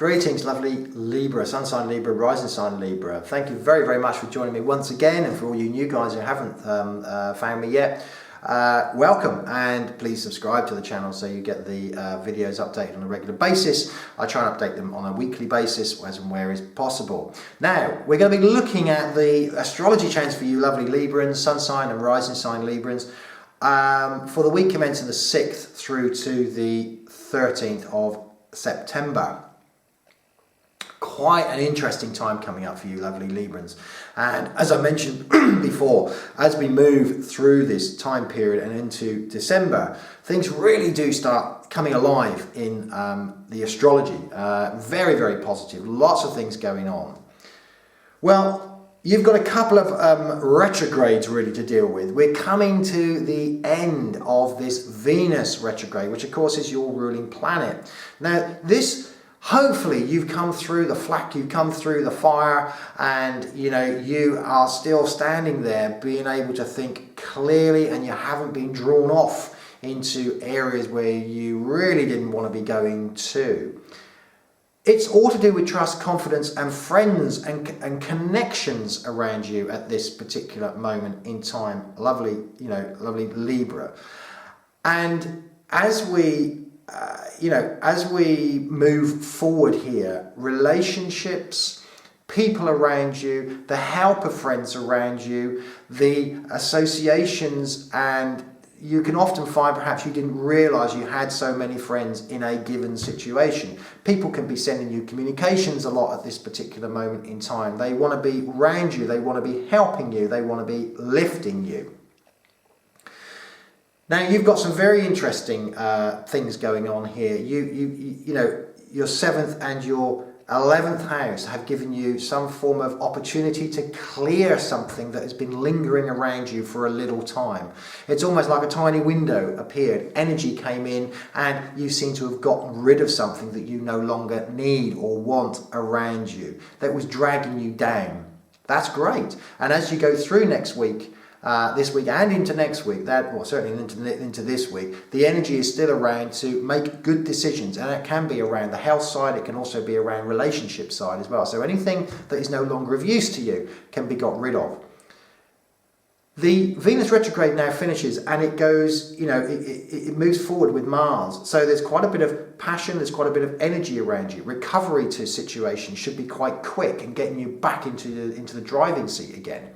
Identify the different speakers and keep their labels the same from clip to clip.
Speaker 1: Greetings, lovely Libra, Sun sign Libra, rising sign Libra. Thank you very, very much for joining me once again, and for all you new guys who haven't found me yet, welcome, and please subscribe to the channel so you get the videos updated on a regular basis. I try and update them on a weekly basis as and where is possible. Now, we're going to be looking at the astrology change for you lovely Librans, Sun sign and rising sign Librans, for the week commencing the 6th through to the 13th of September. Quite an interesting time coming up for you lovely Librans, and as I mentioned before, as we move through this time period and into December, things really do start coming alive in the astrology. Very, very positive, lots of things going on. Well, you've got a couple of retrogrades really to deal with. We're coming to the end of this Venus retrograde, which of course is your ruling planet. Now this, hopefully you've come through the flak, you've come through the fire, and you are still standing there being able to think clearly, and you haven't been drawn off into areas where you really didn't want to be going to. It's all to do with trust, confidence, and friends and connections around you at this particular moment in time, lovely lovely Libra. And as we as we move forward here, relationships, people around you, the help of friends around you, the associations, and you can often find perhaps you didn't realize you had so many friends in a given situation. People can be sending you communications a lot at this particular moment in time. They want to be around you, they want to be helping you, they want to be lifting you. Now you've got some very interesting things going on here. Your 7th and your 11th house have given you some form of opportunity to clear something that has been lingering around you for a little time. It's almost like a tiny window appeared, energy came in, and you seem to have gotten rid of something that you no longer need or want around you, that was dragging you down. That's great. And as you go through next week, this week and into next week, certainly into this week, the energy is still around to make good decisions, and it can be around the health side, it can also be around relationship side as well. So anything that is no longer of use to you can be got rid of. The Venus retrograde now finishes, and it goes, it moves forward with Mars. So there's quite a bit of passion, there's quite a bit of energy around you. Recovery to situations should be quite quick and getting you back into the driving seat again.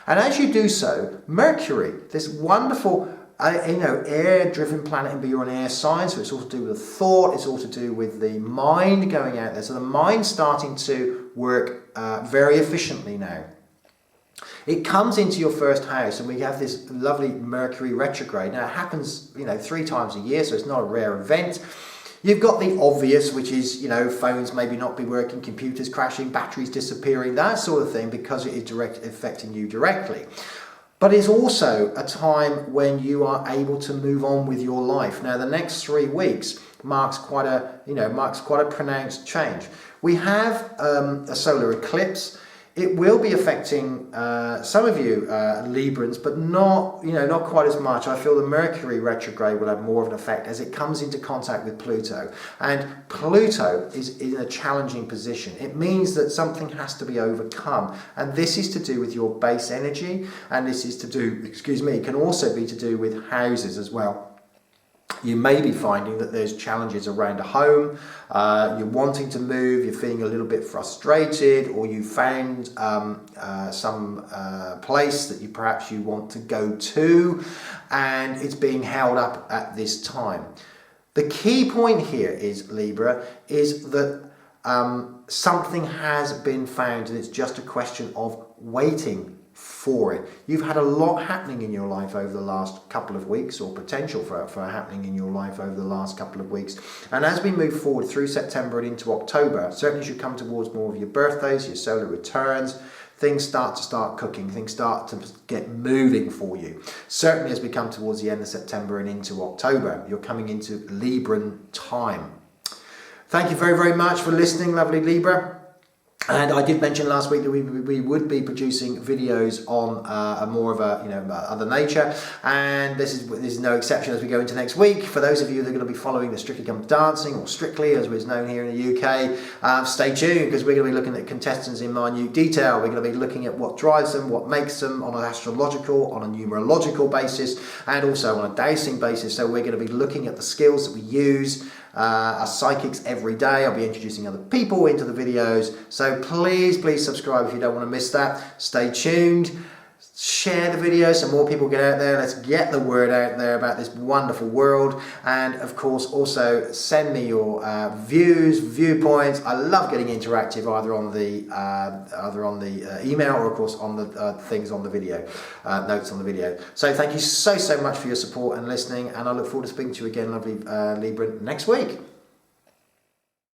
Speaker 1: And as you do so, Mercury, this wonderful, air-driven planet, and you're an air sign, so it's all to do with thought, it's all to do with the mind going out there. So the mind's starting to work very efficiently now. It comes into your first house, and we have this lovely Mercury retrograde. Now it happens, 3 times a year, so it's not a rare event. You've got the obvious, which is, phones maybe not be working, computers crashing, batteries disappearing, that sort of thing, because it is affecting you directly. But it's also a time when you are able to move on with your life. Now, the next 3 weeks marks quite a pronounced change. We have a solar eclipse. It will be affecting some of you Librans, but not quite as much. I feel the Mercury retrograde will have more of an effect as it comes into contact with Pluto. And Pluto is in a challenging position. It means that something has to be overcome. And this is to do with your base energy. And this is to do, can also be to do with houses as well. You may be finding that there's challenges around a home, you're wanting to move, you're feeling a little bit frustrated, or you found some place that perhaps you want to go to, and it's being held up at this time. The key point here is, Libra, is that something has been found, and it's just a question of waiting for it. You've had a lot happening in your life over the last couple of weeks, or potential for happening in your life over the last couple of weeks. And as we move forward through September and into October, certainly as you come towards more of your birthdays, your solar returns, things start cooking, things start to get moving for you. Certainly as we come towards the end of September and into October, you're coming into Libran time. Thank you very, very much for listening, lovely Libra. And I did mention last week that we would be producing videos on a more of a other nature, and this is no exception as we go into next week. For those of you that are going to be following the Strictly Come Dancing, or Strictly as it's known here in the UK, stay tuned, because we're going to be looking at contestants in minute detail. We're going to be looking at what drives them, what makes them, on an astrological, on a numerological basis, and also on a dowsing basis. So we're going to be looking at the skills that we use as psychics every day. I'll be introducing other people into the videos, so please subscribe if you don't want to miss that. Stay tuned, share the video so more people get out there. Let's get the word out there about this wonderful world, and of course also send me your viewpoints. I love getting interactive, either on the email, or of course on the things on the video, notes on the video. So thank you so much for your support and listening, and I look forward to speaking to you again, lovely Libra, next week.